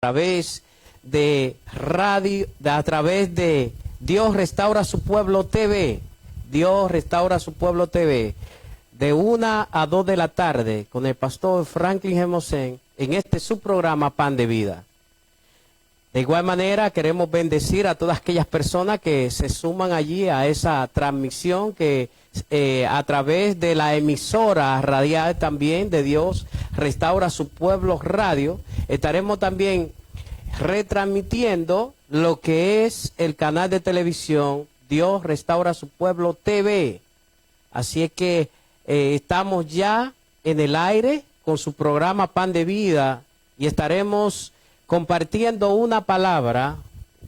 través de radio, a través de Dios Restaura Su Pueblo TV. Dios Restaura Su Pueblo TV. De 1 a 2 de la tarde con el pastor Franklin Gemosén en este subprograma Pan de Vida. De igual manera queremos bendecir a todas aquellas personas que se suman allí a esa transmisión que a través de la emisora radial también de Dios Restaura Su Pueblo Radio. Estaremos también retransmitiendo lo que es el canal de televisión Dios Restaura Su Pueblo TV. Así es que estamos ya en el aire con su programa Pan de Vida y estaremos compartiendo una palabra,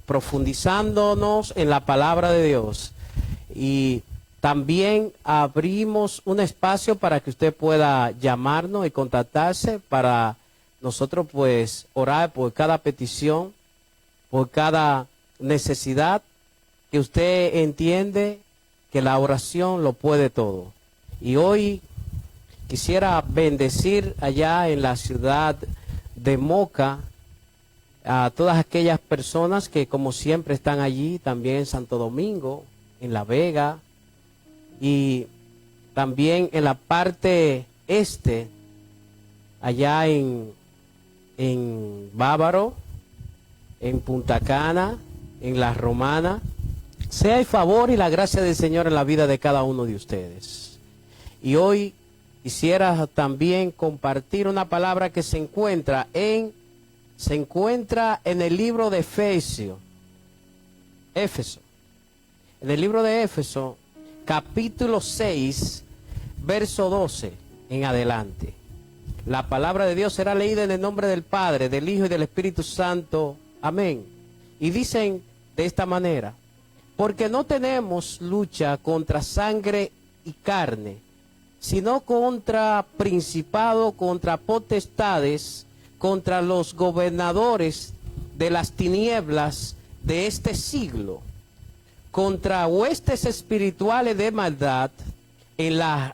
profundizándonos en la palabra de Dios. Y también abrimos un espacio para que usted pueda llamarnos y contactarse para nosotros pues orar por cada petición, por cada necesidad, que usted entiende que la oración lo puede todo. Y hoy quisiera bendecir allá en la ciudad de Moca a todas aquellas personas que como siempre están allí, también en Santo Domingo, en La Vega y también en la parte este, allá en Bávaro, en Punta Cana, en La Romana. Sea el favor y la gracia del Señor en la vida de cada uno de ustedes. Y hoy quisiera también compartir una palabra que se encuentra en el libro de Éfeso. En el libro de Éfeso, capítulo 6, verso 12 en adelante. La palabra de Dios será leída en el nombre del Padre, del Hijo y del Espíritu Santo. Amén. Y dicen de esta manera: porque no tenemos lucha contra sangre y carne, sino contra principados, contra potestades, contra los gobernadores de las tinieblas de este siglo, contra huestes espirituales de maldad en las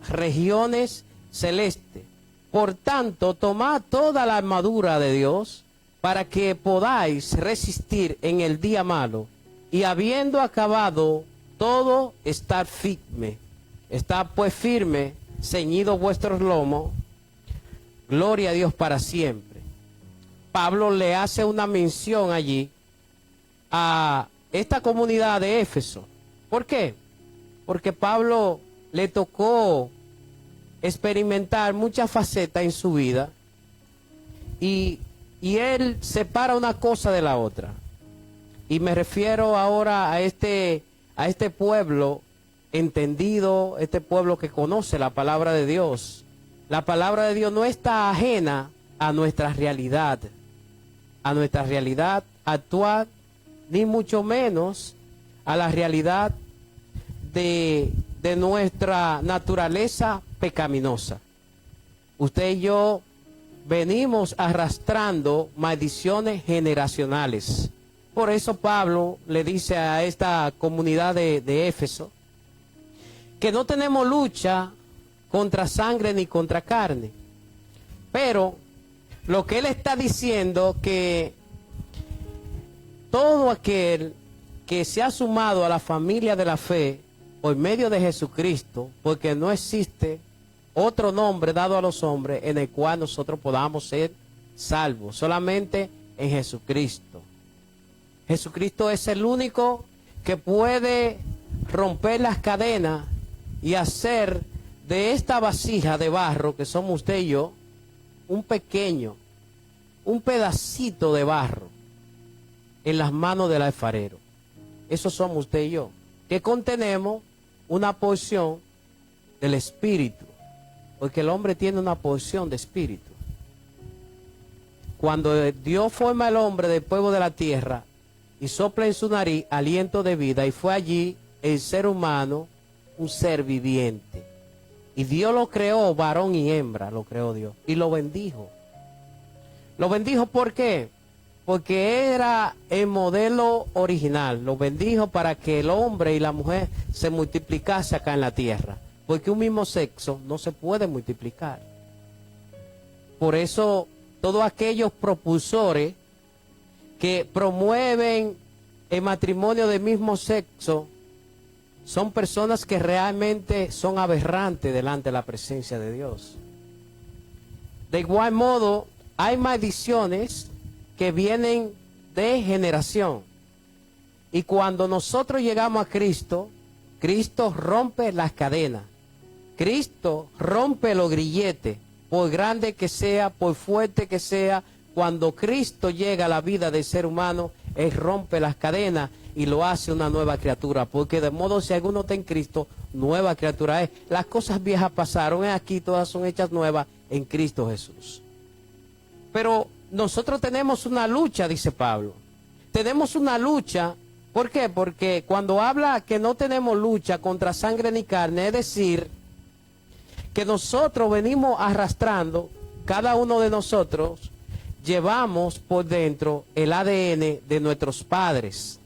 regiones celestes. Por tanto, tomad toda la armadura de Dios para que podáis resistir en el día malo, y habiendo acabado todo, estar firme. Estad pues firme, ceñidos vuestros lomos. Gloria a Dios para siempre. Pablo le hace una mención allí a esta comunidad de Éfeso. ¿Por qué? Porque Pablo le tocó experimentar muchas facetas en su vida y él separa una cosa de la otra. Y me refiero ahora a este pueblo entendido, este pueblo que conoce la palabra de Dios. La palabra de Dios no está ajena a nuestra realidad actual, ni mucho menos a la realidad de nuestra naturaleza pecaminosa. Usted y yo venimos arrastrando maldiciones generacionales. Por eso Pablo le dice a esta comunidad de Éfeso que no tenemos lucha contra sangre ni contra carne. Pero lo que él está diciendo, que todo aquel que se ha sumado a la familia de la fe por medio de Jesucristo, porque no existe otro nombre dado a los hombres en el cual nosotros podamos ser salvos, solamente en Jesucristo. Jesucristo es el único que puede romper las cadenas y hacer de esta vasija de barro que somos usted y yo, un pedacito de barro en las manos del alfarero. Eso somos usted y yo, que contenemos una porción del Espíritu, porque el hombre tiene una porción de Espíritu. Cuando Dios forma al hombre del polvo de la tierra y sopla en su nariz aliento de vida, y fue allí el ser humano, un ser viviente. Y Dios lo creó, varón y hembra, lo creó Dios. Y lo bendijo. Lo bendijo, ¿por qué? Porque era el modelo original. Lo bendijo para que el hombre y la mujer se multiplicase acá en la tierra. Porque un mismo sexo no se puede multiplicar. Por eso todos aquellos propulsores que promueven el matrimonio del mismo sexo, son personas que realmente son aberrantes delante de la presencia de Dios. De igual modo, hay maldiciones que vienen de generación. Y cuando nosotros llegamos a Cristo, Cristo rompe las cadenas. Cristo rompe los grilletes, por grande que sea, por fuerte que sea. Cuando Cristo llega a la vida del ser humano, Él rompe las cadenas y lo hace una nueva criatura. Porque de modo, si alguno está en Cristo, nueva criatura es. Las cosas viejas pasaron, aquí todas son hechas nuevas en Cristo Jesús. Pero nosotros tenemos una lucha, dice Pablo. Tenemos una lucha. ¿Por qué? Porque cuando habla que no tenemos lucha contra sangre ni carne, es decir, que nosotros venimos arrastrando, cada uno de nosotros, llevamos por dentro el ADN de nuestros padres.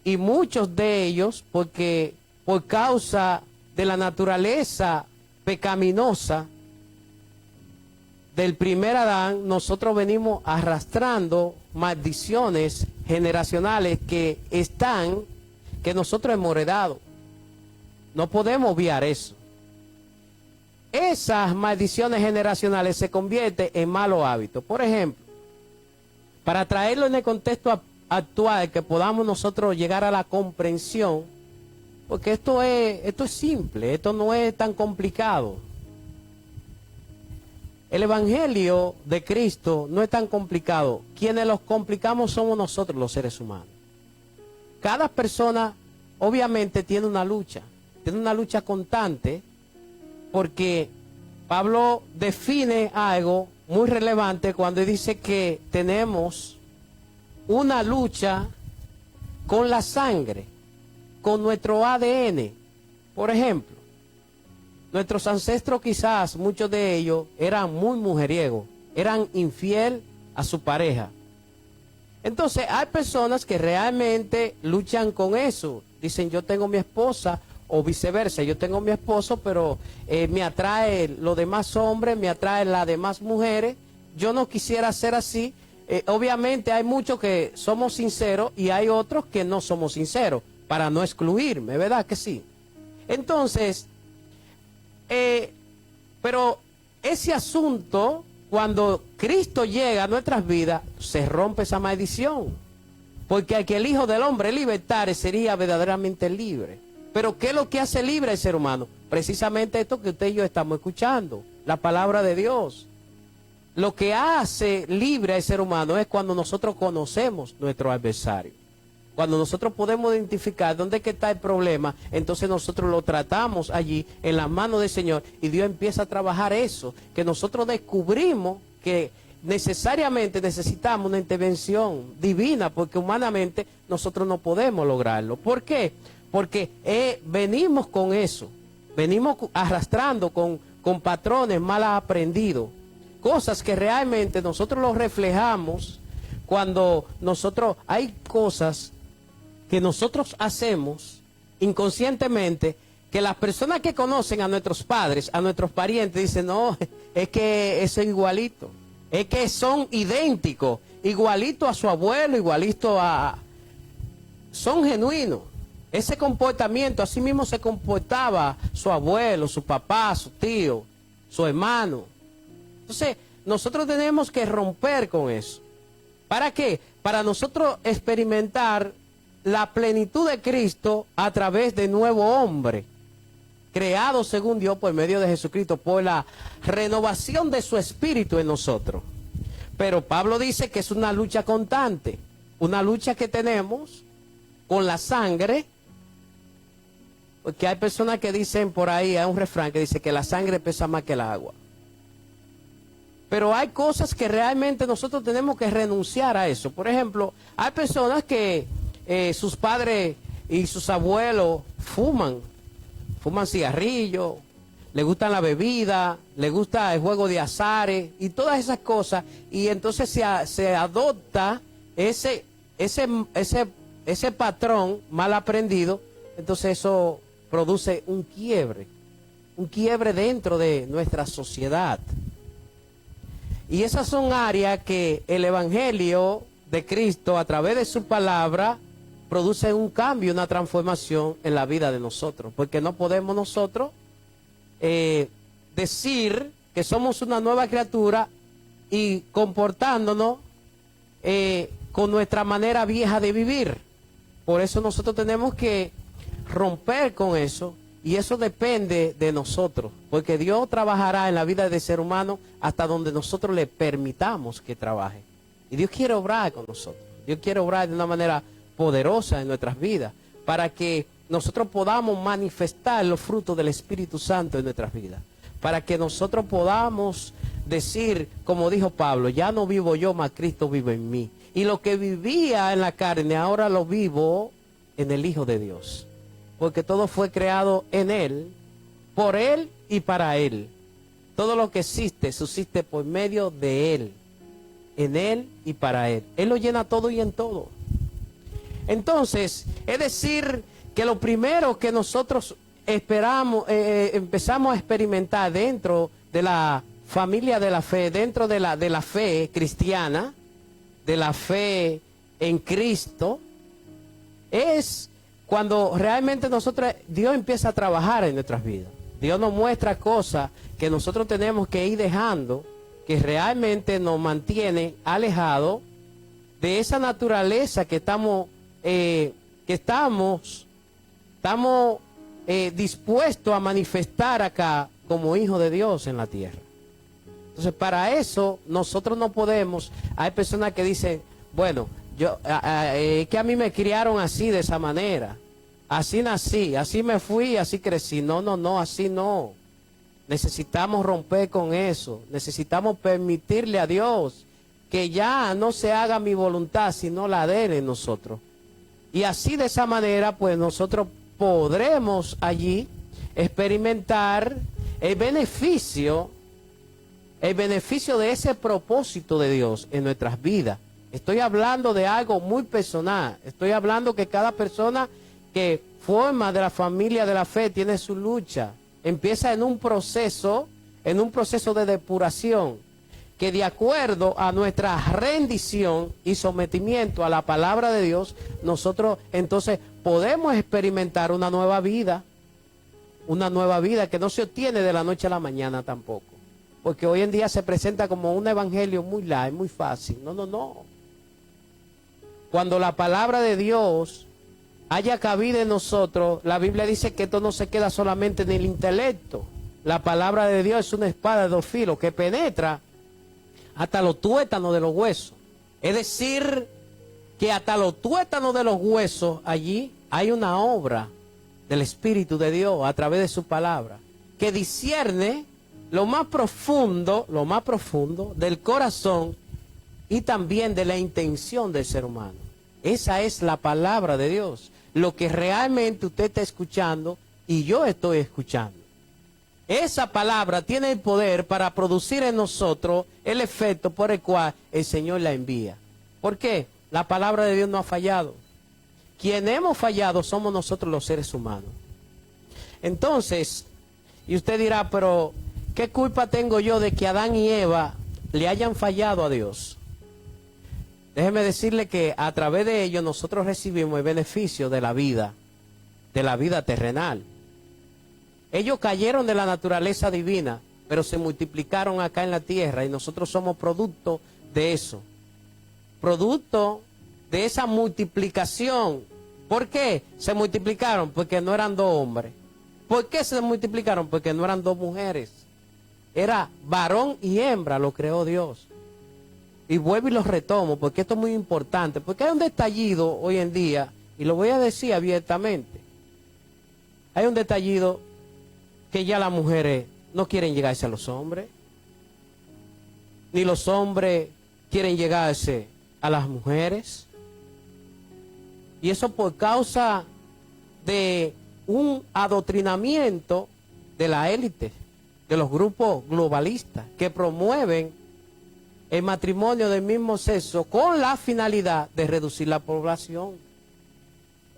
Y muchos de ellos, porque por causa de la naturaleza pecaminosa del primer Adán, nosotros venimos arrastrando maldiciones generacionales que nosotros hemos heredado. No podemos obviar eso. Esas maldiciones generacionales se convierten en malos hábitos. Por ejemplo, para traerlo en el contexto actual, que podamos nosotros llegar a la comprensión, porque esto es simple, esto no es tan complicado. El Evangelio de Cristo no es tan complicado. Quienes los complicamos somos nosotros, los seres humanos. Cada persona obviamente tiene una lucha constante, porque Pablo define algo muy relevante cuando dice que tenemos una lucha con la sangre, con nuestro ADN. Por ejemplo, nuestros ancestros, quizás muchos de ellos eran muy mujeriegos, eran infiel a su pareja. Entonces hay personas que realmente luchan con eso. Dicen, yo tengo mi esposa, o viceversa, yo tengo mi esposo, pero me atrae los demás hombres, me atrae las demás mujeres. Yo no quisiera ser así. Obviamente hay muchos que somos sinceros y hay otros que no somos sinceros, para no excluirme, ¿verdad que sí? Entonces, pero ese asunto, cuando Cristo llega a nuestras vidas, se rompe esa maldición. Porque al que el Hijo del Hombre libertare, sería verdaderamente libre. Pero ¿qué es lo que hace libre al ser humano? Precisamente esto que usted y yo estamos escuchando, la palabra de Dios. Lo que hace libre al ser humano es cuando nosotros conocemos nuestro adversario. Cuando nosotros podemos identificar dónde es que está el problema, entonces nosotros lo tratamos allí en las manos del Señor y Dios empieza a trabajar eso, que nosotros descubrimos que necesariamente necesitamos una intervención divina, porque humanamente nosotros no podemos lograrlo. ¿Por qué? Porque venimos con eso, venimos arrastrando con patrones mal aprendidos, cosas que realmente nosotros los reflejamos cuando hay cosas que nosotros hacemos inconscientemente, que las personas que conocen a nuestros padres, a nuestros parientes, dicen, no, es que eso es igualito, es que son idénticos, igualito a su abuelo, igualito son genuinos. Ese comportamiento, así mismo se comportaba su abuelo, su papá, su tío, su hermano. Entonces, nosotros tenemos que romper con eso. ¿Para qué? Para nosotros experimentar la plenitud de Cristo a través de nuevo hombre, creado según Dios por medio de Jesucristo, por la renovación de su espíritu en nosotros. Pero Pablo dice que es una lucha constante, una lucha que tenemos con la sangre. Porque hay personas que dicen por ahí, hay un refrán que dice que la sangre pesa más que el agua. Pero hay cosas que realmente nosotros tenemos que renunciar a eso. Por ejemplo, hay personas que sus padres y sus abuelos fuman cigarrillos, les gusta la bebida, les gusta el juego de azares y todas esas cosas. Y entonces se adopta ese patrón mal aprendido. Entonces eso produce un quiebre dentro de nuestra sociedad. Y esas son áreas que el Evangelio de Cristo, a través de su palabra, produce un cambio, una transformación en la vida de nosotros. Porque no podemos nosotros decir que somos una nueva criatura y comportándonos con nuestra manera vieja de vivir. Por eso nosotros tenemos que romper con eso, y eso depende de nosotros, porque Dios trabajará en la vida del ser humano hasta donde nosotros le permitamos que trabaje. Y Dios quiere obrar con nosotros. Dios quiere obrar de una manera poderosa en nuestras vidas, para que nosotros podamos manifestar los frutos del Espíritu Santo en nuestras vidas, para que nosotros podamos decir, como dijo Pablo, ya no vivo yo, mas Cristo vive en mí. Y lo que vivía en la carne, ahora lo vivo en el Hijo de Dios. Porque todo fue creado en Él, por Él y para Él. Todo lo que existe, subsiste por medio de Él, en Él y para Él. Él lo llena todo y en todo. Entonces, es decir, que lo primero que nosotros empezamos a experimentar dentro de la familia de la fe, dentro de la fe cristiana, de la fe en Cristo, es cuando realmente Dios empieza a trabajar en nuestras vidas. Dios nos muestra cosas que nosotros tenemos que ir dejando, que realmente nos mantiene alejados de esa naturaleza que estamos dispuestos a manifestar acá como hijos de Dios en la tierra. Entonces, para eso nosotros no podemos. Hay personas que dicen, bueno, que a mí me criaron así, de esa manera, así nací, así me fui, así crecí. No, así no. Necesitamos romper con eso. Necesitamos permitirle a Dios que ya no se haga mi voluntad, sino la de Él en nosotros. Y así, de esa manera, pues nosotros podremos allí experimentar el beneficio de ese propósito de Dios en nuestras vidas. Estoy hablando de algo muy personal. Estoy hablando que cada persona que forma de la familia de la fe tiene su lucha. Empieza en un proceso de depuración, que de acuerdo a nuestra rendición y sometimiento a la palabra de Dios, nosotros entonces podemos experimentar una nueva vida que no se obtiene de la noche a la mañana tampoco. Porque hoy en día se presenta como un evangelio muy light, muy fácil. No. Cuando la palabra de Dios haya cabida en nosotros, la Biblia dice que esto no se queda solamente en el intelecto. La palabra de Dios es una espada de dos filos que penetra hasta los tuétanos de los huesos. Es decir, que hasta los tuétanos de los huesos allí hay una obra del Espíritu de Dios a través de su palabra, que discierne lo más profundo del corazón y también de la intención del ser humano. Esa es la palabra de Dios, lo que realmente usted está escuchando y yo estoy escuchando. Esa palabra tiene el poder para producir en nosotros el efecto por el cual el Señor la envía. ¿Por qué? La palabra de Dios no ha fallado. Quien hemos fallado somos nosotros los seres humanos. Entonces, y usted dirá, pero ¿qué culpa tengo yo de que Adán y Eva le hayan fallado a Dios? Déjeme decirle que a través de ello nosotros recibimos el beneficio de la vida terrenal. Ellos cayeron de la naturaleza divina, pero se multiplicaron acá en la tierra y nosotros somos producto de eso. Producto de esa multiplicación. ¿Por qué se multiplicaron? Porque no eran dos hombres. ¿Por qué se multiplicaron? Porque no eran dos mujeres. Era varón y hembra, lo creó Dios. Y vuelvo y lo retomo, porque esto es muy importante. Porque hay un detallido hoy en día, y lo voy a decir abiertamente. Hay un detallido que ya las mujeres no quieren llegarse a los hombres, ni los hombres quieren llegarse a las mujeres. Y eso por causa de un adoctrinamiento de la élite, de los grupos globalistas que promueven el matrimonio del mismo sexo con la finalidad de reducir la población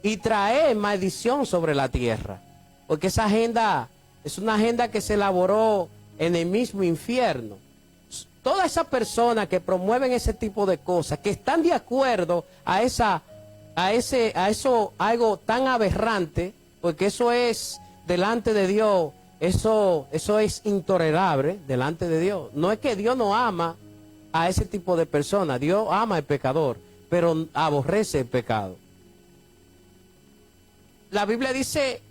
y traer maldición sobre la tierra. Porque esa agenda es una agenda que se elaboró en el mismo infierno. todas esas personas que promueven ese tipo de cosas, que están de acuerdo a eso algo tan aberrante, porque eso es delante de Dios, eso es intolerable delante de Dios. No es que Dios no ama a ese tipo de personas, Dios ama al pecador, pero aborrece el pecado. La Biblia dice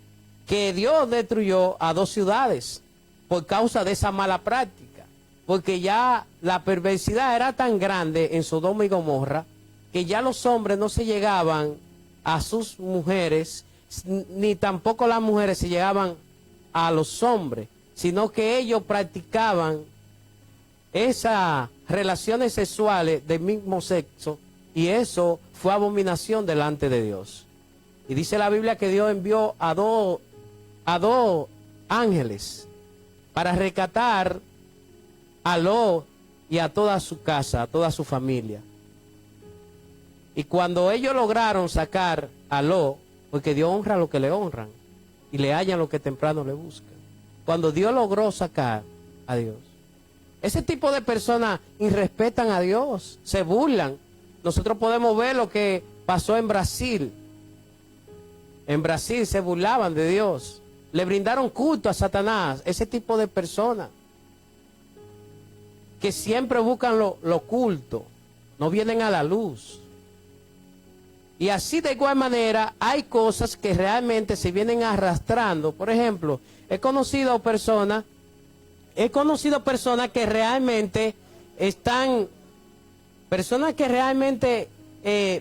que Dios destruyó a 2 ciudades por causa de esa mala práctica, porque ya la perversidad era tan grande en Sodoma y Gomorra que ya los hombres no se llegaban a sus mujeres, ni tampoco las mujeres se llegaban a los hombres, sino que ellos practicaban esas relaciones sexuales del mismo sexo, y eso fue abominación delante de Dios. Y dice la Biblia que Dios envió a dos ángeles para rescatar a Lot y a toda su casa, a toda su familia. Y cuando ellos lograron sacar a Lot, porque Dios honra a los que le honran y le hallan lo que temprano le buscan. Cuando Dios logró sacar a Dios, ese tipo de personas irrespetan a Dios, se burlan. Nosotros podemos ver lo que pasó en Brasil. En Brasil se burlaban de Dios, le brindaron culto a Satanás. Ese tipo de personas que siempre buscan lo oculto, no vienen a la luz. Y así de igual manera hay cosas que realmente se vienen arrastrando. Por ejemplo, he conocido personas que realmente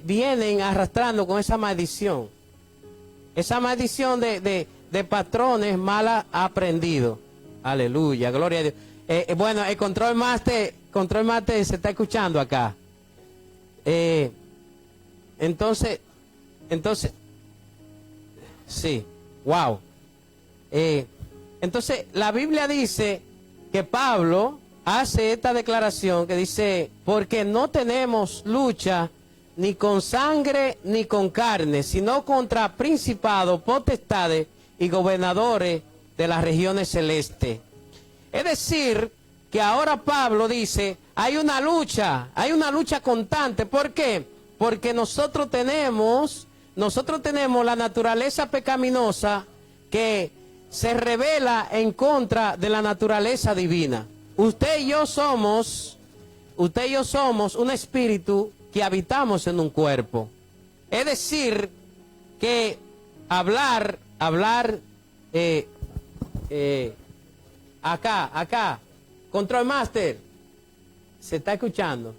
vienen arrastrando con esa maldición. Esa maldición de patrones mal aprendidos. Aleluya, gloria a Dios. Bueno, el control master se está escuchando acá. Entonces, sí, wow. Entonces, la Biblia dice que Pablo hace esta declaración que dice, porque no tenemos lucha ni con sangre ni con carne, sino contra principados, potestades y gobernadores de las regiones celestes. Es decir, que ahora Pablo dice, hay una lucha constante. ¿Por qué? Porque nosotros tenemos la naturaleza pecaminosa que se revela en contra de la naturaleza divina. Usted y yo somos un espíritu que habitamos en un cuerpo. Es decir, que hablar, acá, Control Master, se está escuchando.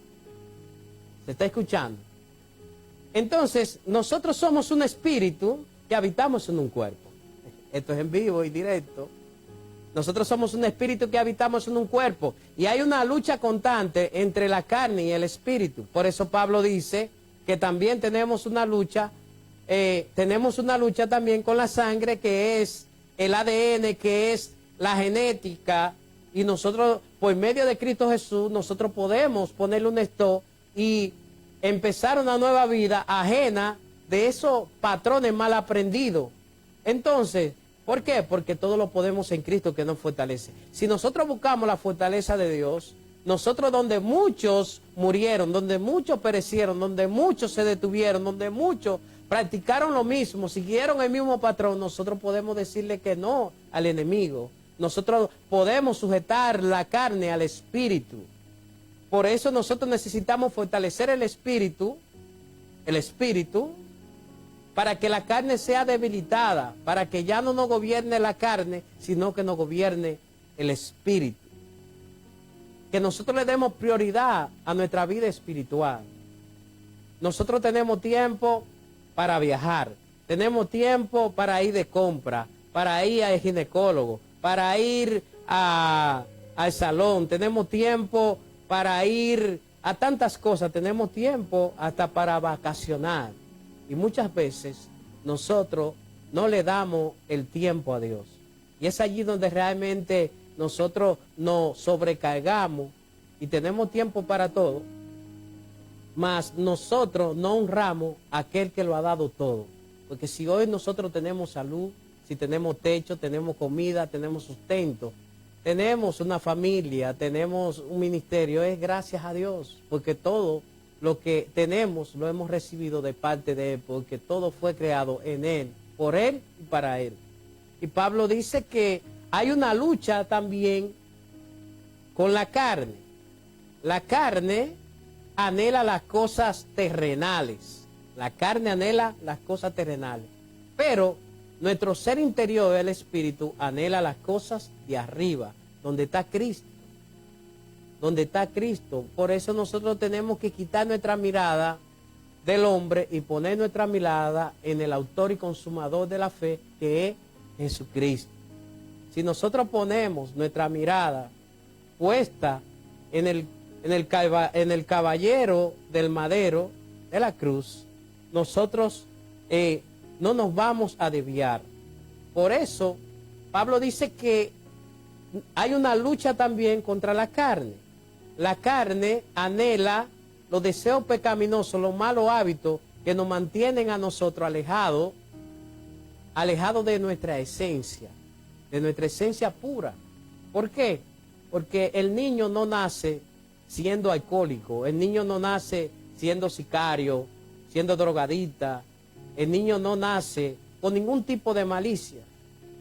Entonces, nosotros somos un espíritu que habitamos en un cuerpo. Esto es en vivo y directo. Nosotros somos un espíritu que habitamos en un cuerpo. Y hay una lucha constante entre la carne y el espíritu. Por eso Pablo dice que también tenemos una lucha también con la sangre, que es el ADN, que es la genética. Y nosotros, por medio de Cristo Jesús, nosotros podemos ponerle un stop y empezar una nueva vida ajena de esos patrones mal aprendidos. Entonces, ¿por qué? Porque todo lo podemos en Cristo que nos fortalece. Si nosotros buscamos la fortaleza de Dios, nosotros donde muchos murieron, donde muchos perecieron, donde muchos se detuvieron, donde muchos practicaron lo mismo, siguieron el mismo patrón, nosotros podemos decirle que no al enemigo. Nosotros podemos sujetar la carne al espíritu. Por eso nosotros necesitamos fortalecer el espíritu, para que la carne sea debilitada, para que ya no nos gobierne la carne, sino que nos gobierne el espíritu. Que nosotros le demos prioridad a nuestra vida espiritual. Nosotros tenemos tiempo para viajar, tenemos tiempo para ir de compra, para ir al ginecólogo, para ir al salón, tenemos tiempo para ir a tantas cosas, tenemos tiempo hasta para vacacionar. Y muchas veces nosotros no le damos el tiempo a Dios. Y es allí donde realmente nosotros nos sobrecargamos y tenemos tiempo para todo, mas nosotros no honramos a aquel que lo ha dado todo. Porque si hoy nosotros tenemos salud, si tenemos techo, tenemos comida, tenemos sustento, tenemos una familia, tenemos un ministerio, es gracias a Dios, porque todo lo que tenemos lo hemos recibido de parte de Él, porque todo fue creado en Él, por Él y para Él. Y Pablo dice que hay una lucha también con la carne. La carne anhela las cosas terrenales. La carne anhela las cosas terrenales. Pero nuestro ser interior, el espíritu, anhela las cosas de arriba, donde está Cristo. Donde está Cristo. Por eso nosotros tenemos que quitar nuestra mirada del hombre y poner nuestra mirada en el autor y consumador de la fe, que es Jesucristo. Si nosotros ponemos nuestra mirada puesta en el caballero del madero de la cruz, nosotros no nos vamos a desviar. Por eso Pablo dice que hay una lucha también contra la carne. La carne anhela los deseos pecaminosos, los malos hábitos que nos mantienen a nosotros alejados de nuestra esencia pura. ¿Por qué? Porque el niño no nace siendo alcohólico, el niño no nace siendo sicario, siendo drogadita, el niño no nace con ningún tipo de malicia.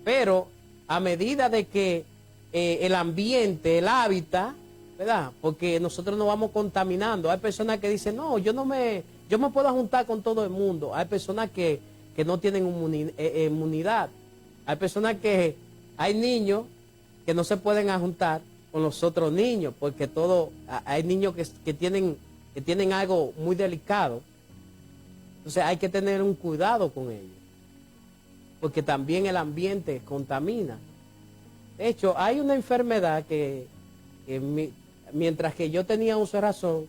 Pero a medida de que el ambiente, el hábitat, ¿verdad? Porque nosotros nos vamos contaminando. Hay personas que dicen, no, yo me puedo juntar con todo el mundo. Hay personas que no tienen inmunidad. Hay niños que no se pueden juntar con los otros niños, porque hay niños que tienen algo muy delicado. Entonces hay que tener un cuidado con ellos, porque también el ambiente contamina. De hecho, hay una enfermedad que mientras que yo tenía uso de razón,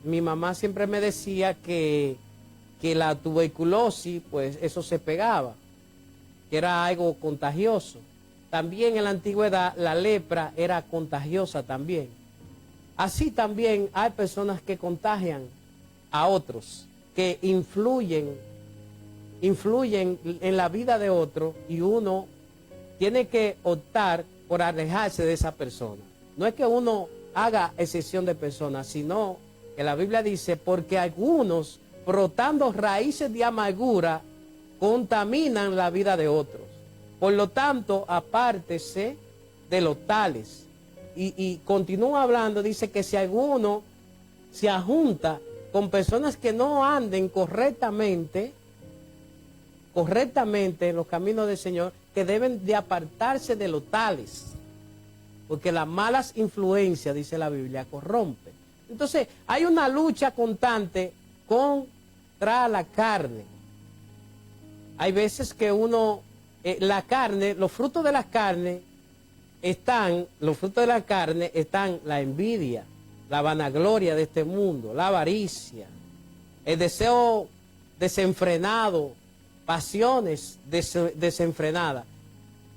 mi mamá siempre me decía que la tuberculosis, pues eso se pegaba, que era algo contagioso. También en la antigüedad la lepra era contagiosa también. Así también hay personas que contagian a otros, que influyen en la vida de otro, y uno tiene que optar por alejarse de esa persona. No es que uno haga excepción de personas, sino que la Biblia dice, porque algunos, brotando raíces de amargura, contaminan la vida de otros. Por lo tanto, apártese de los tales. Y continúa hablando, dice que si alguno se ajunta con personas que no anden correctamente en los caminos del Señor, que deben de apartarse de los tales. Porque las malas influencias, dice la Biblia, corrompen. Entonces, hay una lucha constante contra la carne. Hay veces que la carne, los frutos de la carne están la envidia, la vanagloria de este mundo, la avaricia, el deseo desenfrenado, pasiones desenfrenadas.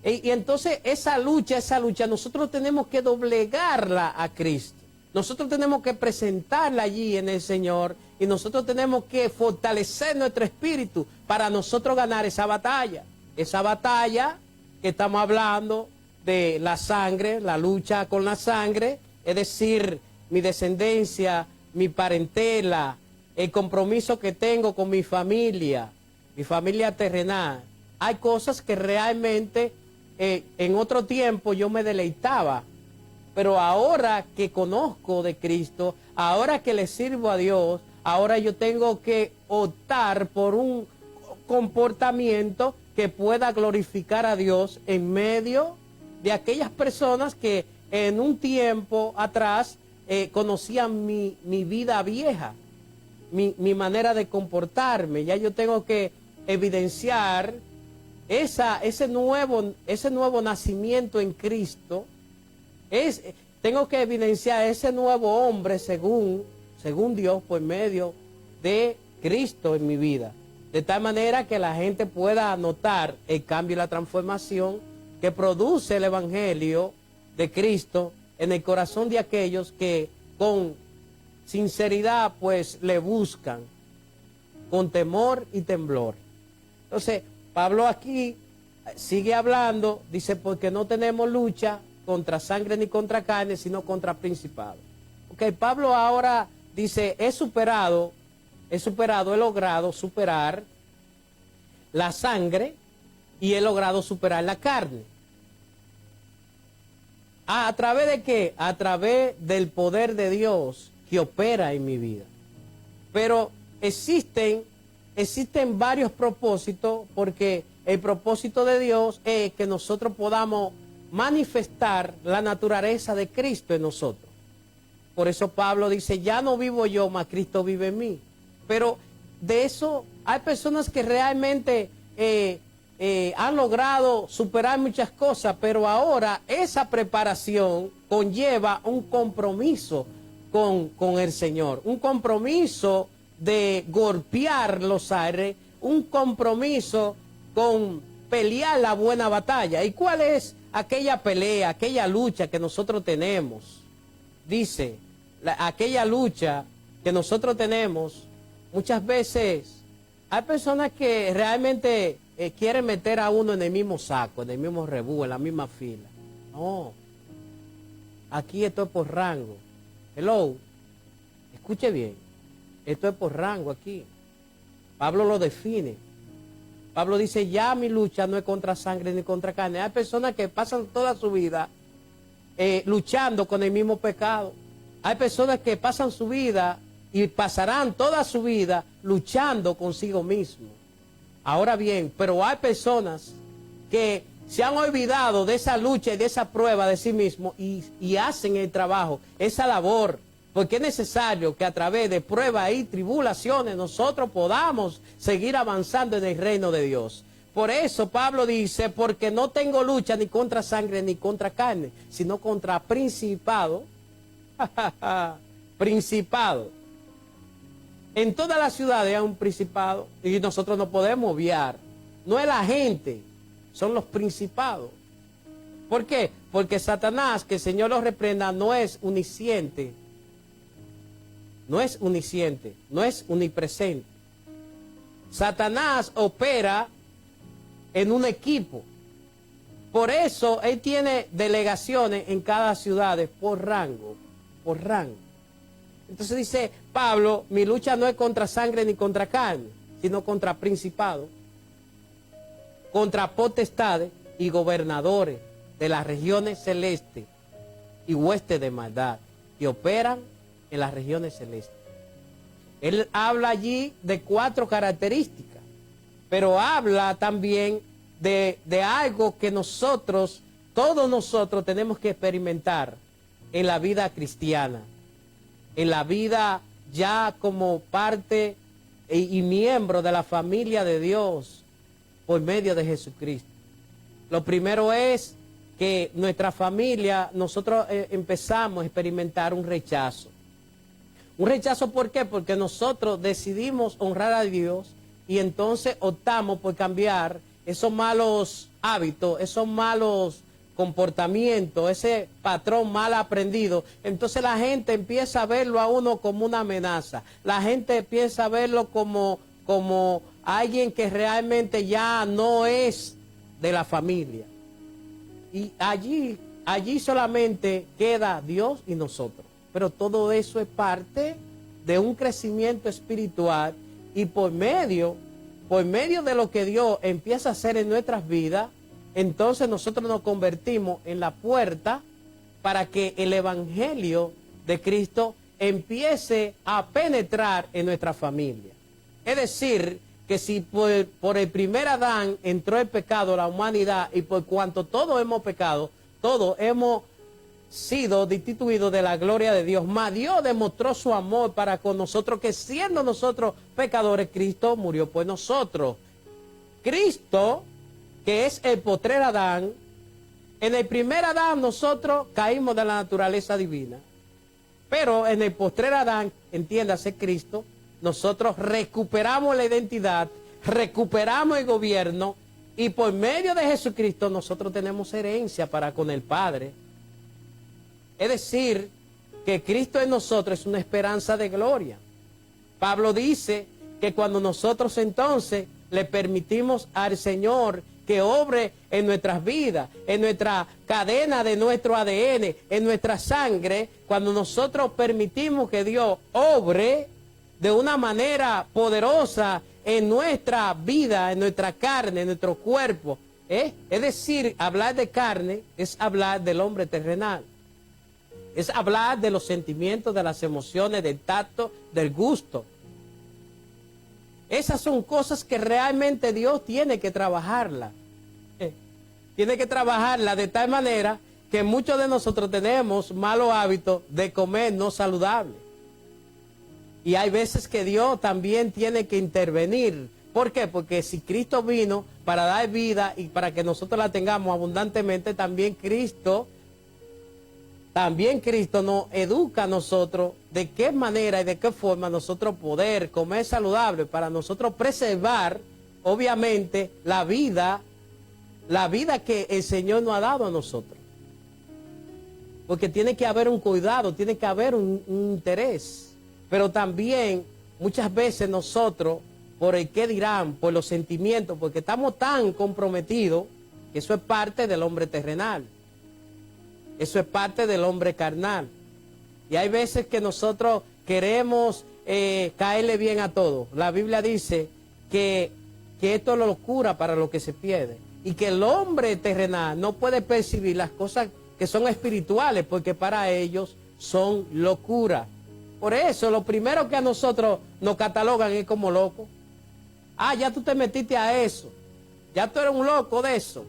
Y entonces esa lucha, nosotros tenemos que doblegarla a Cristo. Nosotros tenemos que presentarla allí en el Señor, y nosotros tenemos que fortalecer nuestro espíritu para nosotros ganar esa batalla. Esa batalla que estamos hablando de la sangre, la lucha con la sangre, es decir, mi descendencia, mi parentela, el compromiso que tengo con mi familia terrenal. Hay cosas que realmente en otro tiempo yo me deleitaba, pero ahora que conozco de Cristo, ahora que le sirvo a Dios, ahora yo tengo que optar por un comportamiento que pueda glorificar a Dios en medio de aquellas personas que en un tiempo atrás conocían mi vida vieja, mi manera de comportarme. Ya yo tengo que evidenciar ese nuevo nacimiento en Cristo. Tengo que evidenciar ese nuevo hombre según Dios, por medio de Cristo en mi vida. De tal manera que la gente pueda notar el cambio y la transformación que produce el Evangelio de Cristo en el corazón de aquellos que con sinceridad pues le buscan, con temor y temblor. Entonces, Pablo aquí Sigue hablando, dice, porque no tenemos lucha contra sangre ni contra carne, sino contra principados. Ok, Pablo ahora dice, he logrado superar la sangre y he logrado superar la carne. ¿A través de qué? A través del poder de Dios que opera en mi vida. Pero existen varios propósitos, porque el propósito de Dios es que nosotros podamos manifestar la naturaleza de Cristo en nosotros. Por eso Pablo dice, ya no vivo yo, mas Cristo vive en mí. Pero de eso hay personas que realmente han logrado superar muchas cosas, pero ahora esa preparación conlleva un compromiso con el Señor, un compromiso de golpear los aires, un compromiso con pelear la buena batalla. ¿Y cuál es aquella pelea, aquella lucha que nosotros tenemos? Dice, aquella lucha que nosotros tenemos, muchas veces hay personas que realmente quieren meter a uno en el mismo saco, en el mismo rebú, en la misma fila. No, aquí esto es por rango. Hello, escuche bien, esto es por rango aquí. Pablo lo define. Pablo dice, ya mi lucha no es contra sangre ni contra carne. Hay personas que pasan toda su vida luchando con el mismo pecado. Hay personas que pasan su vida y pasarán toda su vida luchando consigo mismo. Ahora bien, pero hay personas que se han olvidado de esa lucha y de esa prueba de sí mismo y hacen el trabajo, esa labor, porque es necesario que a través de pruebas y tribulaciones nosotros podamos seguir avanzando en el reino de Dios. Por eso Pablo dice, porque no tengo lucha ni contra sangre ni contra carne, sino contra principado. Principado. En todas las ciudades hay un principado y nosotros no podemos obviar. No es la gente, son los principados. ¿Por qué? Porque Satanás, que el Señor lo reprenda, no es omnisciente. No es omnisciente, no es omnipresente. Satanás opera en un equipo. Por eso él tiene delegaciones en cada ciudad por rango, por rango. Entonces dice Pablo, mi lucha no es contra sangre ni contra carne, sino contra principados, contra potestades y gobernadores de las regiones celestes y huestes de maldad que operan en las regiones celestes. Él habla allí de 4 características, pero habla también de algo que nosotros, todos nosotros tenemos que experimentar en la vida cristiana, en la vida ya como parte y miembro de la familia de Dios por medio de Jesucristo. Lo primero es que nuestra familia, nosotros empezamos a experimentar un rechazo. Un rechazo, ¿por qué? Porque nosotros decidimos honrar a Dios y entonces optamos por cambiar esos malos hábitos, esos malos comportamientos, ese patrón mal aprendido. Entonces la gente empieza a verlo a uno como una amenaza. La gente empieza a verlo como alguien que realmente ya no es de la familia. Y allí solamente queda Dios y nosotros. Pero todo eso es parte de un crecimiento espiritual y por medio de lo que Dios empieza a hacer en nuestras vidas, entonces nosotros nos convertimos en la puerta para que el evangelio de Cristo empiece a penetrar en nuestra familia. Es decir, que si por el primer Adán entró el pecado a la humanidad y por cuanto todos hemos pecado, todos hemos sido destituidos de la gloria de Dios, mas Dios demostró su amor para con nosotros, que siendo nosotros pecadores, Cristo murió por nosotros. Cristo, que es el postrer Adán, en el primer Adán nosotros caímos de la naturaleza divina, pero en el postrer Adán, entiéndase Cristo, nosotros recuperamos la identidad, recuperamos el gobierno y por medio de Jesucristo nosotros tenemos herencia para con el Padre. Es decir, que Cristo en nosotros es una esperanza de gloria. Pablo dice que cuando nosotros entonces le permitimos al Señor que obre en nuestras vidas, en nuestra cadena de nuestro ADN, en nuestra sangre, cuando nosotros permitimos que Dios obre de una manera poderosa en nuestra vida, en nuestra carne, en nuestro cuerpo. Es decir, hablar de carne es hablar del hombre terrenal. Es hablar de los sentimientos, de las emociones, del tacto, del gusto. Esas son cosas que realmente Dios tiene que trabajarlas. Tiene que trabajarlas de tal manera que muchos de nosotros tenemos malos hábitos de comer no saludable. Y hay veces que Dios también tiene que intervenir. ¿Por qué? Porque si Cristo vino para dar vida y para que nosotros la tengamos abundantemente, también Cristo nos educa a nosotros de qué manera y de qué forma nosotros poder comer saludable para nosotros preservar, obviamente, la vida que el Señor nos ha dado a nosotros. Porque tiene que haber un cuidado, tiene que haber un interés. Pero también muchas veces nosotros, por el qué dirán, por los sentimientos, porque estamos tan comprometidos, que eso es parte del hombre terrenal. Eso es parte del hombre carnal. Y hay veces que nosotros queremos caerle bien a todos. La Biblia dice que esto es locura para lo que se pierde. Y que el hombre terrenal no puede percibir las cosas que son espirituales, porque para ellos son locura. Por eso, lo primero que a nosotros nos catalogan es como locos. Ah, ya tú te metiste a eso. Ya tú eres un loco de eso.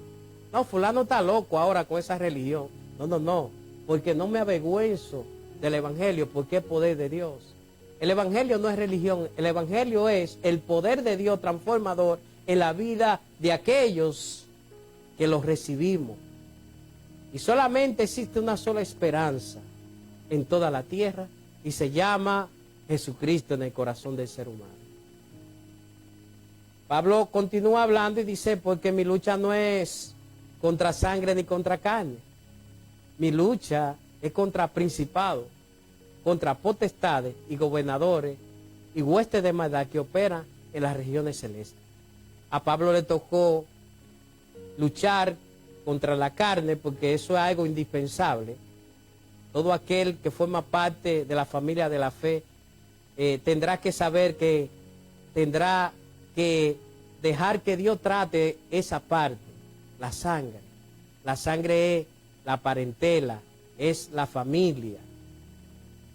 No, fulano está loco ahora con esa religión. No, porque no me avergüenzo del Evangelio, porque es poder de Dios. El Evangelio no es religión, el Evangelio es el poder de Dios transformador en la vida de aquellos que los recibimos. Y solamente existe una sola esperanza en toda la tierra y se llama Jesucristo en el corazón del ser humano. Pablo continúa hablando y dice, porque mi lucha no es contra sangre ni contra carne. Mi lucha es contra principados, contra potestades y gobernadores y huestes de maldad que operan en las regiones celestes. A Pablo le tocó luchar contra la carne porque eso es algo indispensable. Todo aquel que forma parte de la familia de la fe tendrá que saber que tendrá que dejar que Dios trate esa parte, la sangre. La sangre es la parentela, es la familia.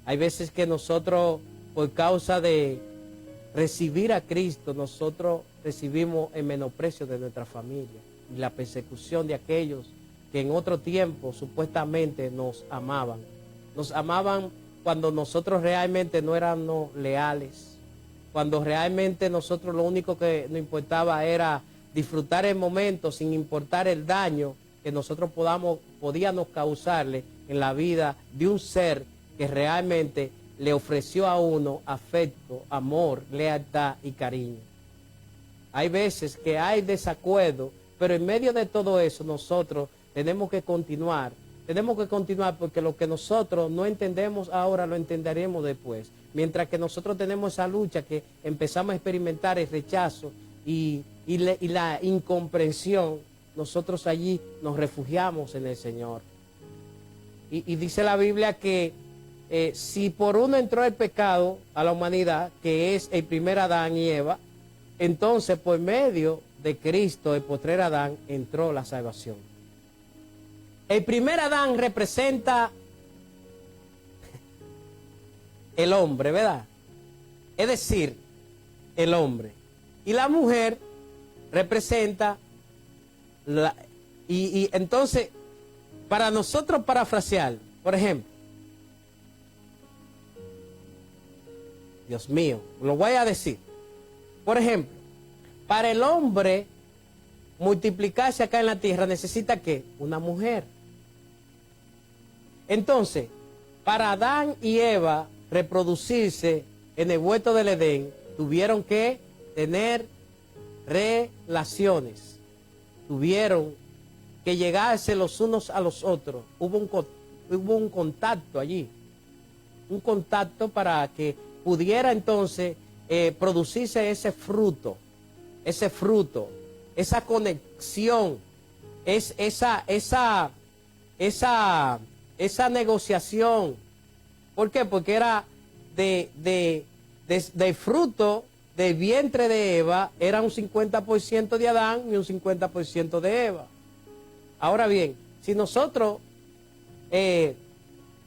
Hay veces que nosotros, por causa de recibir a Cristo, nosotros recibimos el menosprecio de nuestra familia y la persecución de aquellos que en otro tiempo supuestamente nos amaban. Nos amaban cuando nosotros realmente no éramos leales, cuando realmente nosotros lo único que nos importaba era disfrutar el momento sin importar el daño que nosotros podíamos causarle en la vida de un ser que realmente le ofreció a uno afecto, amor, lealtad y cariño. Hay veces que hay desacuerdo, pero en medio de todo eso nosotros tenemos que continuar porque lo que nosotros no entendemos ahora lo entenderemos después. Mientras que nosotros tenemos esa lucha que empezamos a experimentar el rechazo y la incomprensión, nosotros allí nos refugiamos en el Señor. Y dice la Biblia que si por uno entró el pecado a la humanidad, que es el primer Adán y Eva, entonces por medio de Cristo, el postrer Adán, entró la salvación. El primer Adán representa el hombre, ¿verdad? Es decir, el hombre. Y la mujer representa y entonces, para nosotros parafrasear, por ejemplo, Dios mío, lo voy a decir. Por ejemplo, para el hombre multiplicarse acá en la tierra necesita ¿qué? Una mujer. Entonces, para Adán y Eva reproducirse en el huerto del Edén, tuvieron que tener relaciones, tuvieron que llegarse los unos a los otros, hubo un contacto allí, un contacto para que pudiera entonces producirse ese fruto, esa conexión, esa negociación. ¿Por qué? Porque era de fruto del vientre de Eva, era un 50% de Adán y un 50% de Eva. Ahora bien, si nosotros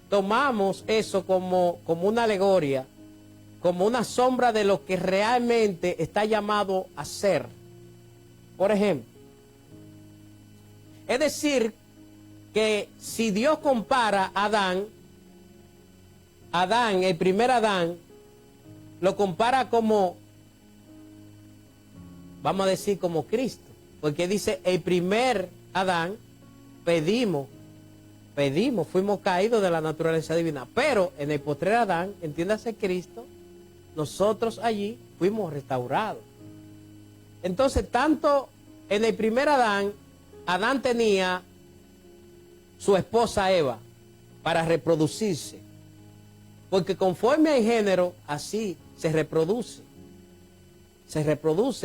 tomamos eso como una alegoría, como una sombra de lo que realmente está llamado a ser, por ejemplo, es decir, que si Dios compara a Adán, el primer Adán, lo compara como, vamos a decir, como Cristo, porque dice, el primer Adán, pedimos, fuimos caídos de la naturaleza divina, pero en el postrer Adán, entiéndase Cristo, nosotros allí fuimos restaurados. Entonces, tanto en el primer Adán, Adán tenía su esposa Eva para reproducirse, porque conforme al género, así se reproduce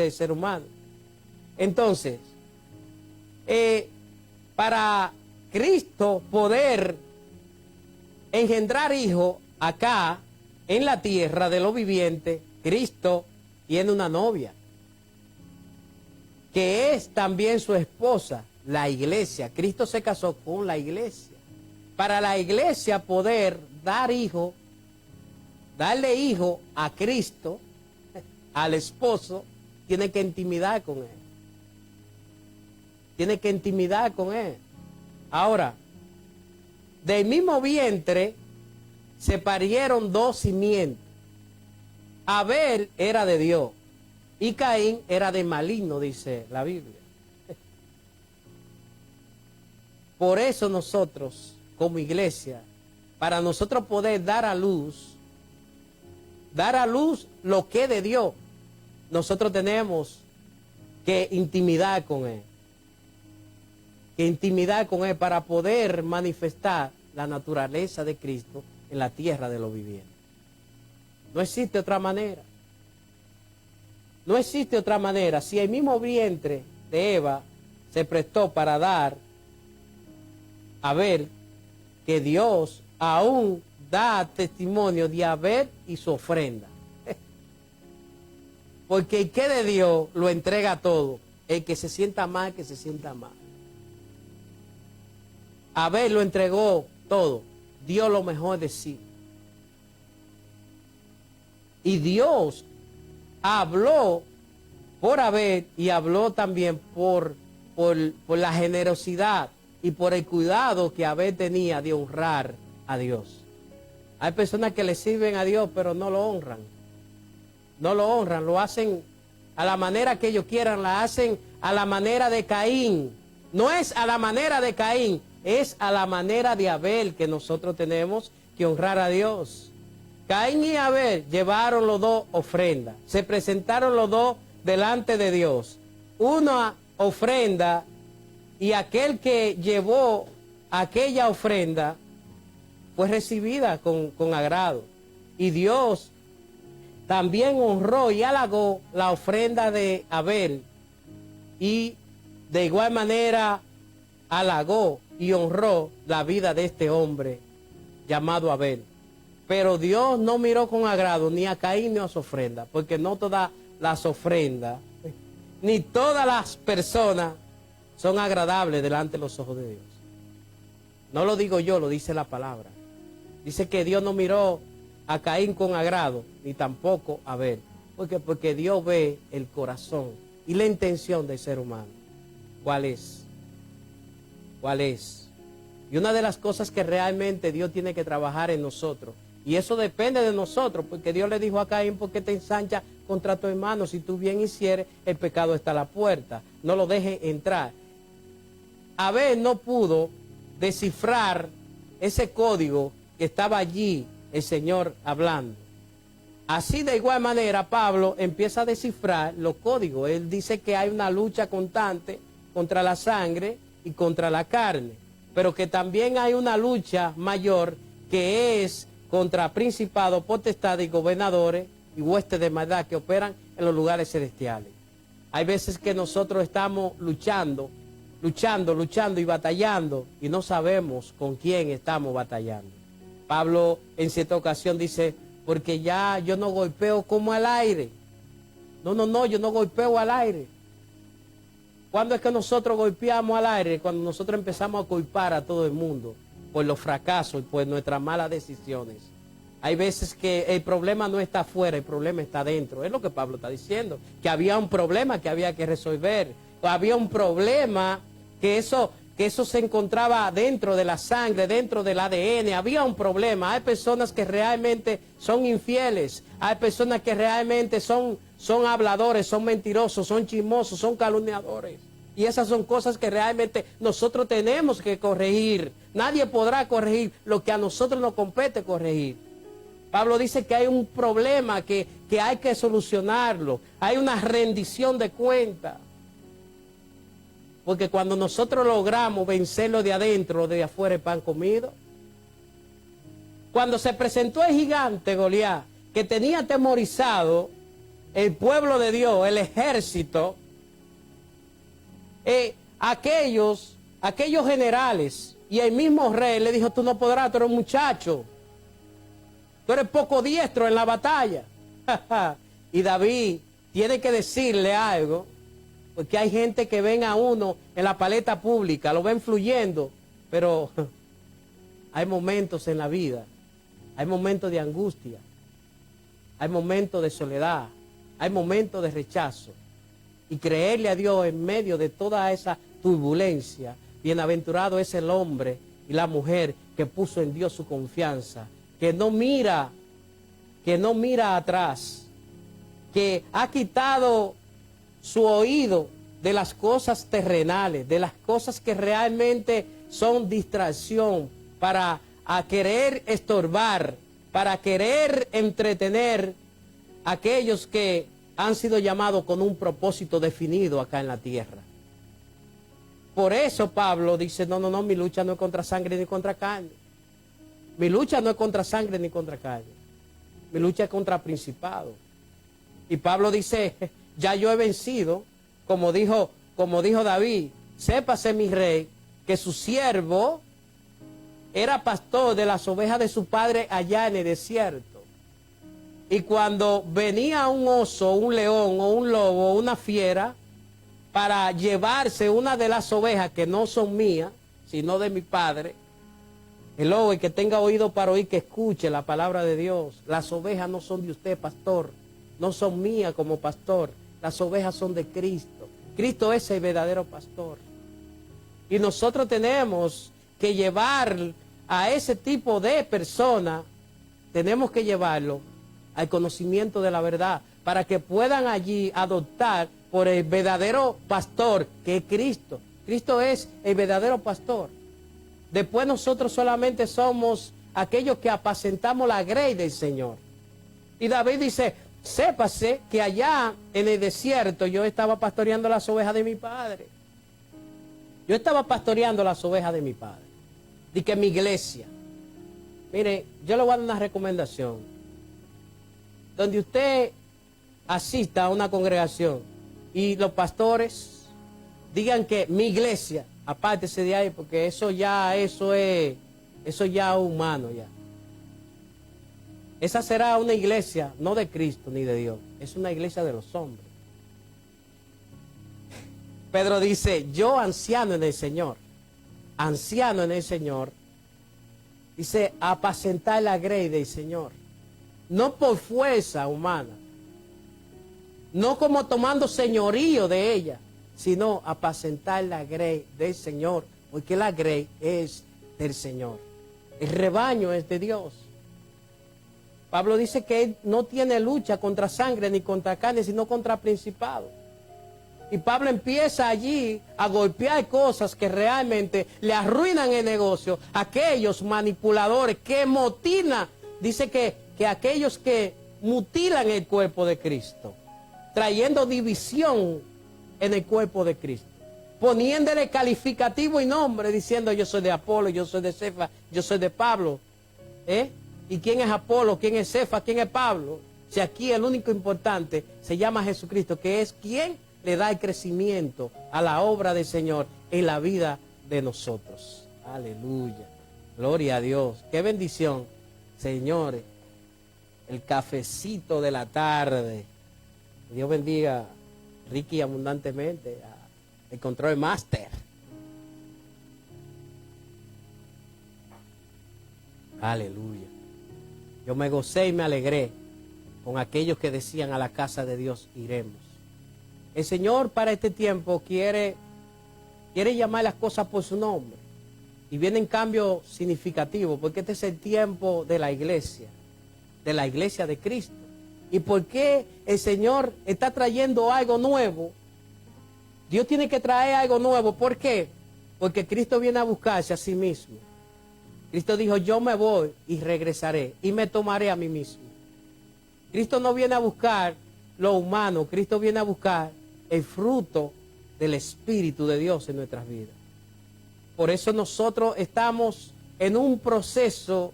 el ser humano. Entonces, para Cristo poder engendrar hijos acá en la tierra de los vivientes, Cristo tiene una novia, que es también su esposa, la iglesia. Cristo se casó con la iglesia. Para la iglesia poder darle hijo a Cristo, al esposo, tiene que intimidar con él. Tiene que intimidar con él. Ahora, del mismo vientre se parieron dos simientes. Abel era de Dios y Caín era de maligno, dice la Biblia. Por eso nosotros, como iglesia, para nosotros poder dar a luz lo que es de Dios, nosotros tenemos que intimidar con Él. Para poder manifestar la naturaleza de Cristo en la tierra de los vivientes. No existe otra manera. No existe otra manera. Si el mismo vientre de Eva se prestó para dar a ver que Dios aún da testimonio de Abel y su ofrenda. Porque el que de Dios lo entrega todo. El que se sienta mal, que se sienta mal. Abel lo entregó todo. Dio lo mejor de sí. Y Dios habló por Abel y habló también por la generosidad y por el cuidado que Abel tenía de honrar a Dios. Hay personas que le sirven a Dios pero no lo honran. No lo honran, lo hacen a la manera que ellos quieran, la hacen a la manera de Caín. No es a la manera de Caín, es a la manera de Abel que nosotros tenemos que honrar a Dios. Caín y Abel llevaron los dos ofrendas, se presentaron los dos delante de Dios. Una ofrenda, y aquel que llevó aquella ofrenda fue recibida con agrado. Y Dios también honró y halagó la ofrenda de Abel, y de igual manera halagó y honró la vida de este hombre llamado Abel. Pero Dios no miró con agrado ni a Caín ni a su ofrenda, porque no todas las ofrendas, ni todas las personas son agradables delante de los ojos de Dios. No lo digo yo, lo dice la palabra. Dice que Dios no miró a Caín con agrado, ni tampoco a Abel. Porque Dios ve el corazón y la intención del ser humano. ¿Cuál es? ¿Cuál es? Y una de las cosas que realmente Dios tiene que trabajar en nosotros, y eso depende de nosotros, porque Dios le dijo a Caín: ¿por qué te ensanchas contra tu hermano? Si tú bien hicieres, el pecado está a la puerta, no lo dejes entrar. Abel no pudo descifrar ese código que estaba allí el Señor hablando. Así de igual manera Pablo empieza a descifrar los códigos. Él dice que hay una lucha constante contra la sangre y contra la carne, pero que también hay una lucha mayor, que es contra principados, potestades y gobernadores y huestes de maldad que operan en los lugares celestiales. Hay veces que nosotros estamos luchando y batallando y no sabemos con quién estamos batallando. Pablo en cierta ocasión dice, porque ya yo no golpeo como al aire. No, yo no golpeo al aire. ¿Cuándo es que nosotros golpeamos al aire? Cuando nosotros empezamos a culpar a todo el mundo por los fracasos y por nuestras malas decisiones. Hay veces que el problema no está afuera, el problema está adentro. Es lo que Pablo está diciendo, que había un problema que había que resolver. Había un problema que eso se encontraba dentro de la sangre, dentro del ADN. Había un problema. Hay personas que realmente son infieles. Hay personas que realmente son habladores, son mentirosos, son chismosos, son calumniadores. Y esas son cosas que realmente nosotros tenemos que corregir. Nadie podrá corregir lo que a nosotros nos compete corregir. Pablo dice que hay un problema que hay que solucionarlo. Hay una rendición de cuentas. Porque cuando nosotros logramos vencerlo de adentro, de afuera el pan comido. Cuando se presentó el gigante Goliat, que tenía atemorizado el pueblo de Dios, el ejército, aquellos generales y el mismo rey le dijo, tú no podrás, tú eres un muchacho. Tú eres poco diestro en la batalla. Y David tiene que decirle algo, porque hay gente que ven a uno en la paleta pública, lo ven fluyendo, pero hay momentos en la vida, hay momentos de angustia, hay momentos de soledad, hay momentos de rechazo. Y creerle a Dios en medio de toda esa turbulencia, bienaventurado es el hombre y la mujer que puso en Dios su confianza, que no mira atrás, que ha quitado su oído de las cosas terrenales, de las cosas que realmente son distracción para querer estorbar, para querer entretener a aquellos que han sido llamados con un propósito definido acá en la tierra. Por eso Pablo dice, no, mi lucha no es contra sangre ni contra carne. Mi lucha no es contra sangre ni contra carne. Mi lucha es contra principado. Y Pablo dice, ya yo he vencido, como dijo David, sépase mi rey, que su siervo era pastor de las ovejas de su padre allá en el desierto. Y cuando venía un oso, un león o un lobo o una fiera para llevarse una de las ovejas que no son mías, sino de mi padre, el lobo, el que tenga oído para oír, que escuche la palabra de Dios. Las ovejas no son de usted, pastor, no son mías como pastor, las ovejas son de Cristo. Cristo es el verdadero pastor. Y nosotros tenemos que llevar a ese tipo de persona, tenemos que llevarlo al conocimiento de la verdad, para que puedan allí adoptar por el verdadero pastor, que es Cristo. Cristo es el verdadero pastor. Después nosotros solamente somos aquellos que apacentamos la grey del Señor. Y David dice, sépase que allá en el desierto yo estaba pastoreando las ovejas de mi padre. Yo estaba pastoreando las ovejas de mi padre. Y que mi iglesia, mire, yo le voy a dar una recomendación. Donde usted asista a una congregación y los pastores digan que mi iglesia, apártese de ahí, porque eso ya es humano ya. Esa será una iglesia no de Cristo ni de Dios, es una iglesia de los hombres. Pedro dice, yo anciano en el Señor, dice, apacentar la grey del Señor, no por fuerza humana, no como tomando señorío de ella, sino apacentar la grey del Señor, porque la grey es del Señor. El rebaño es de Dios. Pablo dice que él no tiene lucha contra sangre ni contra carne, sino contra principados. Y Pablo empieza allí a golpear cosas que realmente le arruinan el negocio. Aquellos manipuladores que mutilan, dice que aquellos que mutilan el cuerpo de Cristo, trayendo división en el cuerpo de Cristo, poniéndole calificativo y nombre, diciendo yo soy de Apolo, yo soy de Cefa, yo soy de Pablo. ¿Y quién es Apolo? ¿Quién es Cefa? ¿Quién es Pablo? Si aquí el único importante se llama Jesucristo, que es ¿quién? le da el crecimiento a la obra del Señor en la vida de nosotros. Aleluya. Gloria a Dios. Qué bendición, señores. El cafecito de la tarde. Dios bendiga Ricky abundantemente, el Control Master. Aleluya. Yo me gocé y me alegré con aquellos que decían: a la casa de Dios iremos. El Señor para este tiempo quiere llamar las cosas por su nombre. Y vienen cambios significativos, porque este es el tiempo de la iglesia de Cristo. ¿Y por qué el Señor está trayendo algo nuevo? Dios tiene que traer algo nuevo. ¿Por qué? Porque Cristo viene a buscarse a sí mismo. Cristo dijo: yo me voy y regresaré y me tomaré a mí mismo. Cristo no viene a buscar lo humano, Cristo viene a buscar el fruto del Espíritu de Dios en nuestras vidas. Por eso nosotros estamos en un proceso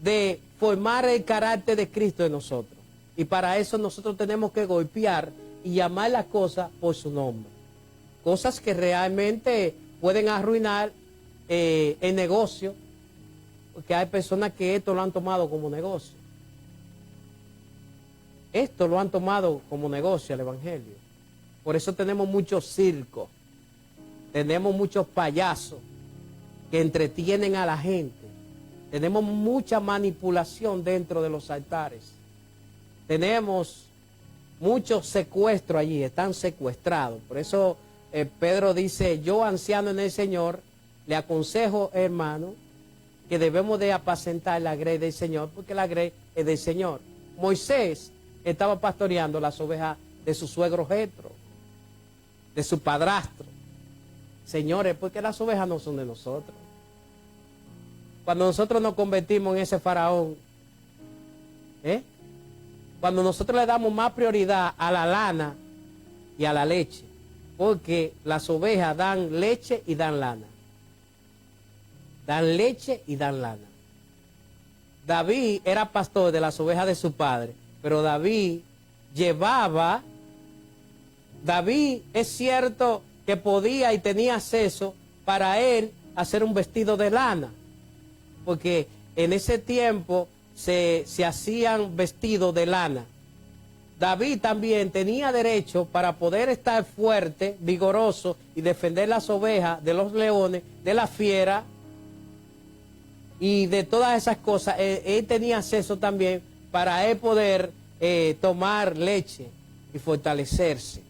de formar el carácter de Cristo en nosotros. Y para eso nosotros tenemos que golpear y llamar las cosas por su nombre. Cosas que realmente pueden arruinar el negocio, porque hay personas que esto lo han tomado como negocio. Esto lo han tomado como negocio, el Evangelio. Por eso tenemos muchos circos, tenemos muchos payasos que entretienen a la gente. Tenemos mucha manipulación dentro de los altares. Tenemos muchos secuestros allí, están secuestrados. Por eso Pedro dice: yo, anciano en el Señor, le aconsejo, hermano, que debemos de apacentar la grey del Señor, porque la grey es del Señor. Moisés estaba pastoreando las ovejas de su suegro Jetro, de su padrastro. Señores, porque las ovejas no son de nosotros. Cuando nosotros nos convertimos en ese faraón, cuando nosotros le damos más prioridad a la lana y a la leche, porque las ovejas dan leche y dan lana. Dan leche y dan lana. David era pastor de las ovejas de su padre, pero David es cierto que podía y tenía acceso para él hacer un vestido de lana, porque en ese tiempo se hacían vestidos de lana. David también tenía derecho para poder estar fuerte, vigoroso y defender las ovejas de los leones, de la fiera y de todas esas cosas. Él tenía acceso también para él poder tomar leche y fortalecerse.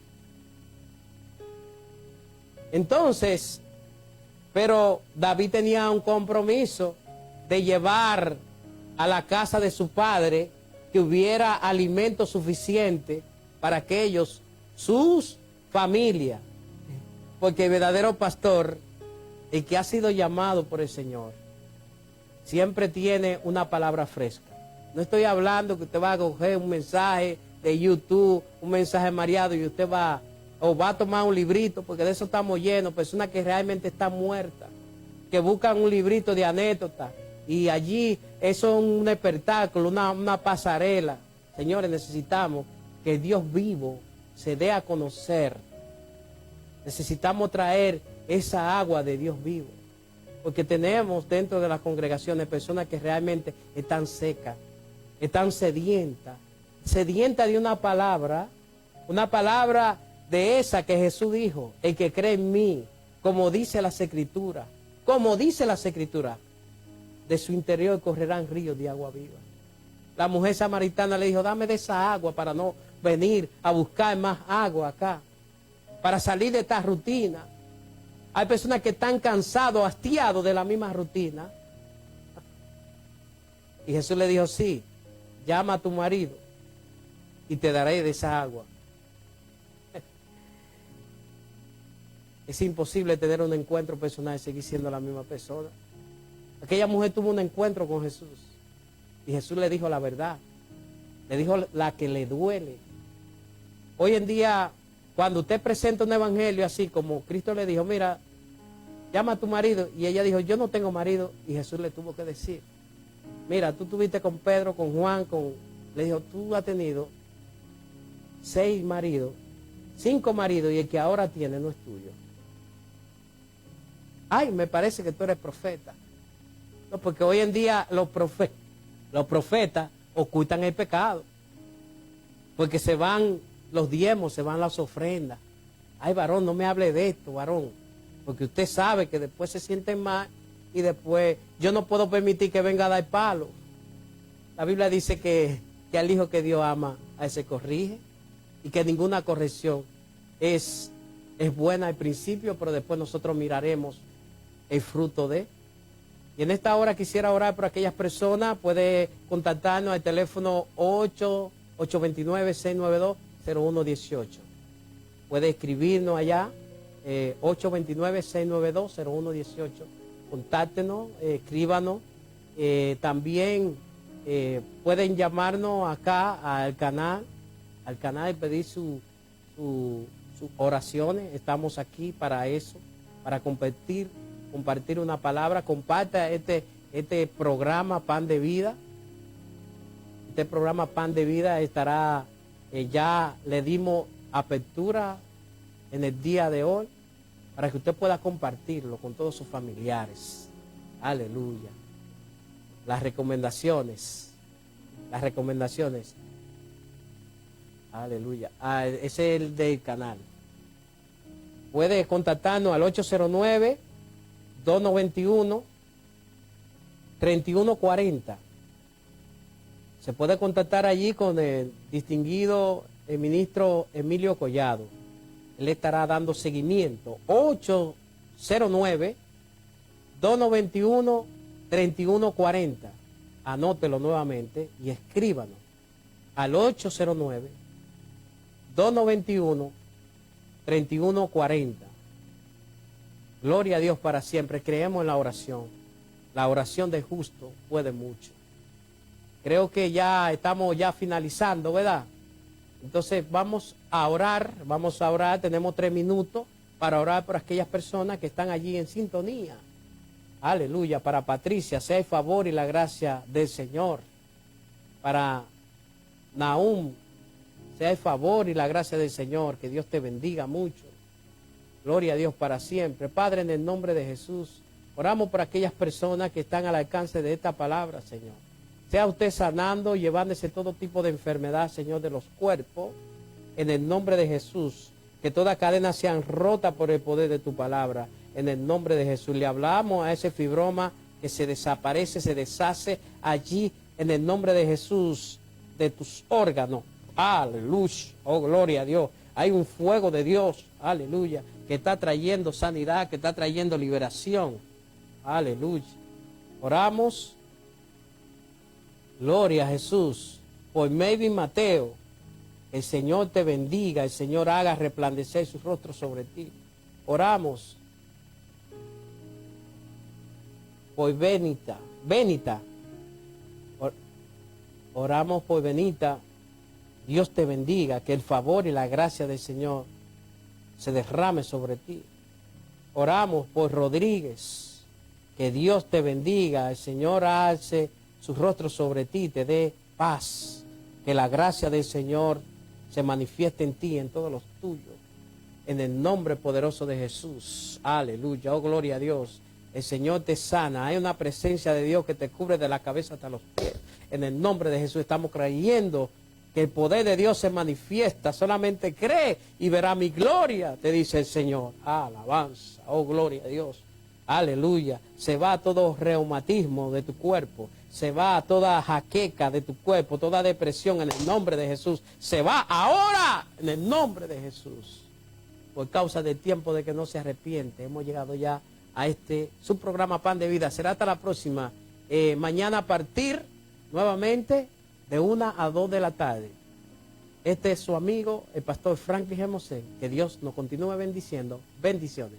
Entonces, pero David tenía un compromiso de llevar a la casa de su padre que hubiera alimento suficiente para aquellos, sus familias, porque el verdadero pastor, el que ha sido llamado por el Señor, siempre tiene una palabra fresca. No estoy hablando que usted va a coger un mensaje de YouTube, un mensaje mareado y usted va a tomar un librito, porque de eso estamos llenos, personas que realmente están muertas, que buscan un librito de anécdotas y allí eso es un espectáculo, una pasarela. Señores, necesitamos que Dios vivo se dé a conocer. Necesitamos traer esa agua de Dios vivo, porque tenemos dentro de las congregaciones personas que realmente están secas, están sedientas de una palabra de esa que Jesús dijo: el que cree en mí, como dice las Escrituras, de su interior correrán ríos de agua viva. La mujer samaritana le dijo: dame de esa agua para no venir a buscar más agua acá, para salir de esta rutina. Hay personas que están cansados, hastiados de la misma rutina. Y Jesús le dijo: sí, llama a tu marido y te daré de esa agua. Es imposible tener un encuentro personal y seguir siendo la misma persona. Aquella mujer tuvo un encuentro con Jesús y Jesús le dijo la verdad, le dijo la que le duele. Hoy en día, cuando usted presenta un evangelio así como Cristo le dijo: mira, llama a tu marido, y ella dijo: yo no tengo marido, y Jesús le tuvo que decir: mira, tú estuviste con Pedro, con Juan, le dijo: tú has tenido 6 maridos, 5 maridos y el que ahora tiene no es tuyo. Ay, me parece que tú eres profeta. No, porque hoy en día los profetas ocultan el pecado. Porque se van los diezmos, se van las ofrendas. Ay, varón, no me hable de esto, varón. Porque usted sabe que después se sienten mal y después yo no puedo permitir que venga a dar palo. La Biblia dice que al hijo que Dios ama, a ese corrige. Y que ninguna corrección es buena al principio, pero después nosotros miraremos el fruto de. Y en esta hora quisiera orar por aquellas personas. Puede contactarnos al teléfono 829-692-0118. Puede escribirnos allá, 829-692-0118. Contáctenos, escríbanos. También pueden llamarnos acá al canal y pedir sus oraciones. Estamos aquí para eso, para compartir una palabra. Comparta este programa Pan de Vida. Este programa Pan de Vida estará, ya le dimos apertura en el día de hoy para que usted pueda compartirlo con todos sus familiares. Aleluya. Las recomendaciones. Aleluya. Ese es el del canal. Puede contactarnos al 809-291-3140. Se puede contactar allí con el distinguido ministro Emilio Collado. Él estará dando seguimiento. 809-291-3140. Anótelo nuevamente y escríbanos al 809-291-3140. Gloria a Dios para siempre. Creemos en la oración. La oración del justo puede mucho. Creo que ya estamos finalizando, ¿verdad? Entonces vamos a orar. Tenemos 3 minutos para orar por aquellas personas que están allí en sintonía. Aleluya. Para Patricia, sea el favor y la gracia del Señor. Para Nahum, sea el favor y la gracia del Señor. Que Dios te bendiga mucho. Gloria a Dios para siempre. Padre, en el nombre de Jesús, oramos por aquellas personas que están al alcance de esta palabra, Señor. Sea usted sanando, llevándose todo tipo de enfermedad, Señor, de los cuerpos. En el nombre de Jesús, que toda cadena sean rota por el poder de tu palabra. En el nombre de Jesús, le hablamos a ese fibroma que se desaparece, se deshace allí, en el nombre de Jesús, de tus órganos. Aleluya. Oh, gloria a Dios. Hay un fuego de Dios, aleluya, que está trayendo sanidad, que está trayendo liberación. Aleluya. Oramos. Gloria a Jesús. Por Melvin Mateo, el Señor te bendiga, el Señor haga resplandecer su rostro sobre ti. Oramos por Benita. Oramos por Benita. Dios te bendiga, que el favor y la gracia del Señor se derrame sobre ti. Oramos por Rodríguez, que Dios te bendiga, el Señor alce su rostro sobre ti, te dé paz, que la gracia del Señor se manifieste en ti, en todos los tuyos, en el nombre poderoso de Jesús. Aleluya. Oh, gloria a Dios. El Señor te sana. Hay una presencia de Dios que te cubre de la cabeza hasta los pies. En el nombre de Jesús estamos creyendo que el poder de Dios se manifiesta. Solamente cree y verá mi gloria, te dice el Señor. Alabanza. Oh, gloria a Dios. Aleluya. Se va todo reumatismo de tu cuerpo. Se va toda jaqueca de tu cuerpo, toda depresión en el nombre de Jesús. Se va ahora en el nombre de Jesús. Por causa del tiempo de que no se arrepiente. Hemos llegado ya a su programa Pan de Vida. Será hasta la próxima. Mañana a partir nuevamente de 1 a 2 de la tarde. Este es su amigo, el pastor Franklin G. Mosén. Que Dios nos continúe bendiciendo. Bendiciones.